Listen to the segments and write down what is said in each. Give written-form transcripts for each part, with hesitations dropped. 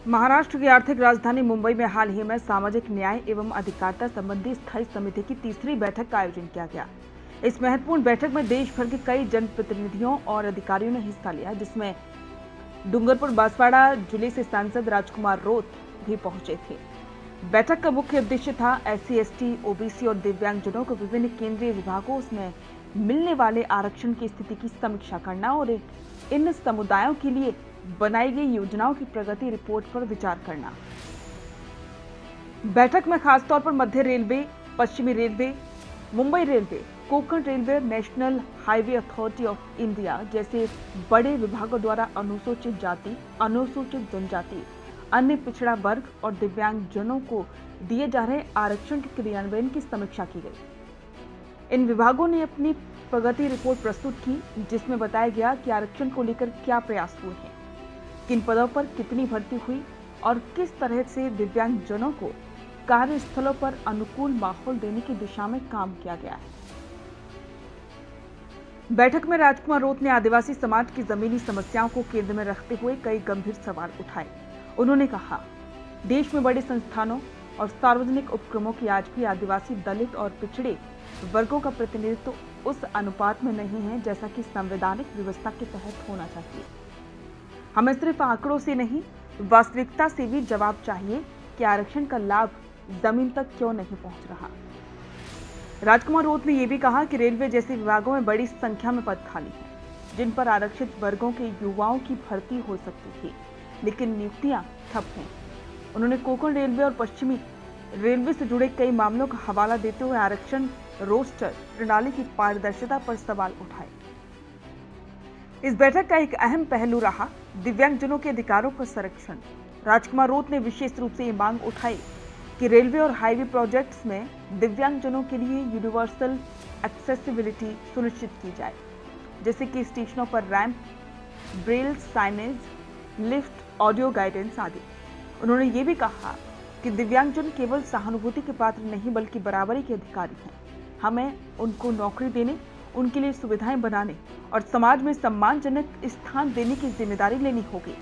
महाराष्ट्र की आर्थिक राजधानी मुंबई में हाल ही में सामाजिक न्याय एवं अधिकारिता संबंधी स्थायी समिति की तीसरी बैठक का आयोजन किया गया। इस महत्वपूर्ण बैठक में देश भर के कई जनप्रतिनिधियों और अधिकारियों ने हिस्सा लिया, जिसमें डूंगरपुर बांसवाड़ा जिले से सांसद राजकुमार रोत भी पहुंचे थे। बैठक का मुख्य उद्देश्य था SC, ST, OBC और दिव्यांगजनों को विभिन्न केंद्रीय विभागों में मिलने वाले आरक्षण की स्थिति की समीक्षा करना और इन समुदायों के लिए बनाई गई योजनाओं की प्रगति रिपोर्ट पर विचार करना। बैठक में खासतौर पर मध्य रेलवे, पश्चिमी railway, Mumbai railway, Konkan railway, national highway authority of India जैसे बड़े विभागों द्वारा अनुसूचित जाति, अनुसूचित जनजाति, अन्य पिछड़ा वर्ग और दिव्यांगजनों को दिए जा रहे आरक्षण के क्रियान्वयन की समीक्षा की गई। इन विभागों ने अपनी प्रगति रिपोर्ट प्रस्तुत की, जिसमें बताया गया कि आरक्षण को लेकर क्या प्रयास हुए हैं, किन पदों पर कितनी भर्ती हुई और किस तरह से दिव्यांगजनों को कार्यस्थलों पर अनुकूल माहौल देने की दिशा में काम किया गया है। बैठक में राजकुमार रोत ने आदिवासी समाज की जमीनी समस्याओं को केंद्र में रखते हुए कई गंभीर सवाल उठाए। उन्होंने कहा, देश में बड़े संस्थानों और सार्वजनिक उपक्रमों की आज भी आदिवासी, दलित और पिछड़े वर्गों का प्रतिनिधित्व उस अनुपात में नहीं है जैसा कि संवैधानिक व्यवस्था के तहत होना चाहिए। हमें सिर्फ आंकड़ों से नहीं, वास्तविकता से भी जवाब चाहिए कि आरक्षण का लाभ जमीन तक क्यों नहीं पहुंच रहा। राजकुमार रोत ने यह भी कहा कि रेलवे जैसे विभागों में बड़ी संख्या में पद खाली हैं, जिन पर आरक्षित वर्गों के युवाओं की भर्ती हो सकती थी, लेकिन नियुक्तियां ठप हैं। उन्होंने कोंकण रेलवे और पश्चिमी रेलवे से जुड़े कई मामलों का हवाला देते हुए आरक्षण रोस्टर प्रणाली की पारदर्शिता पर सवाल उठाए। इस बैठक का एक अहम पहलू रहा दिव्यांगजनों के अधिकारों का संरक्षण। राजकुमार रोत ने विशेष रूप से ये मांग उठाई कि रेलवे और हाईवे प्रोजेक्ट्स में दिव्यांगजनों के लिए यूनिवर्सल एक्सेसिबिलिटी सुनिश्चित की जाए, जैसे कि स्टेशनों पर ramp, Braille signage, lift, audio guidance आदि। उन्होंने ये भी कहा कि दिव्यांगजन केवल सहानुभूति के पात्र नहीं बल्कि बराबरी के अधिकारी हैं। हमें उनको नौकरी देने, उनके लिए सुविधाएं बनाने और समाज में सम्मानजनक स्थान देने की जिम्मेदारी लेनी होगी।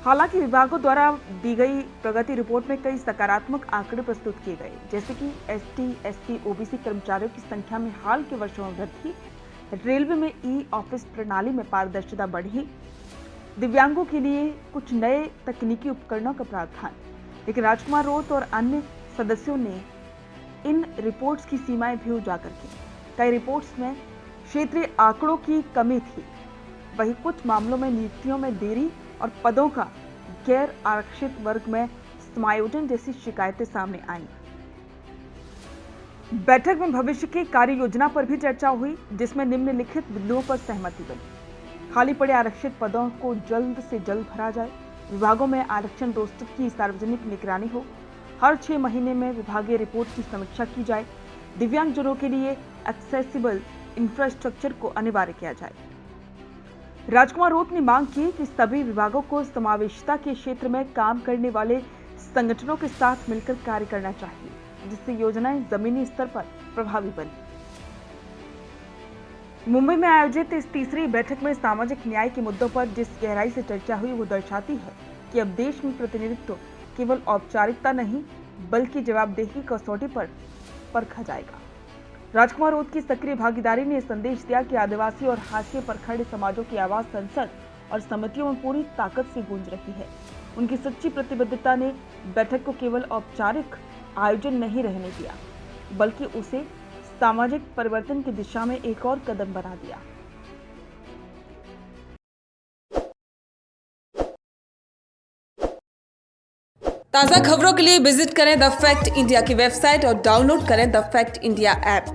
हालांकि विभागों द्वारा दी गई प्रगति रिपोर्ट में कई सकारात्मक आंकड़े प्रस्तुत किए गए, जैसे कि ST, SC, OBC कर्मचारियों की संख्या में हाल के वर्षों में वृद्धि, रेलवे में ई-ऑफिस प्रणाली में पारदर्शिता बढ़ी, दिव्यांगों के लिए कुछ नए तकनीकी उपकरणों का प्रावधान। लेकिन राजकुमार रोत और अन्य सदस्यों ने इन रिपोर्ट्स की सीमाएं भी उजागर की। कई रिपोर्ट्स में क्षेत्रीय आंकड़ों की कमी थी, वहीं कुछ मामलों में नियुक्तियों में देरी और पदों का गैर आरक्षित वर्ग में समायोजन जैसी शिकायतें सामने आईं। बैठक में भविष्य की कार्य योजना पर भी चर्चा हुई, जिसमें निम्नलिखित बिंदुओं पर सहमति बनी। खाली पड़े आरक्षित पदों को जल्द से जल्द भरा जाए, विभागों में आरक्षण रोस्टर की सार्वजनिक निगरानी हो, हर 6 महीने में विभागीय रिपोर्ट की समीक्षा की जाए, दिव्यांगजनों के लिए एक्सेसिबल इंफ्रास्ट्रक्चर को अनिवार्य किया जाए। राजकुमार रोत ने मांग की कि सभी विभागों को समावेशिता के क्षेत्र में काम करने वाले संगठनों के साथ मिलकर कार्य करना चाहिए, जिससे योजनाएं जमीनी स्तर पर प्रभावी बने। मुंबई में आयोजित इस तीसरी बैठक में सामाजिक न्याय के मुद्दों पर जिस गहराई से चर्चा हुई, वो दर्शाती है कि अब देश में प्रतिनिधित्व केवल औपचारिकता नहीं बल्कि जवाबदेही की कसौटी पर परखा जाएगा। राजकुमार रोत की सक्रिय भागीदारी ने संदेश दिया कि आदिवासी और हाशिए पर खड़े समाजों की आवाज संसद और समितियों में पूरी ताकत से गूंज रही है। उनकी सच्ची प्रतिबद्धता ने बैठक को केवल औपचारिक आयोजन नहीं रहने दिया, बल्कि उसे सामाजिक परिवर्तन की दिशा में एक और कदम बना दिया। ताज़ा खबरों के लिए विजिट करें द फैक्ट इंडिया की वेबसाइट और डाउनलोड करें द फैक्ट इंडिया ऐप।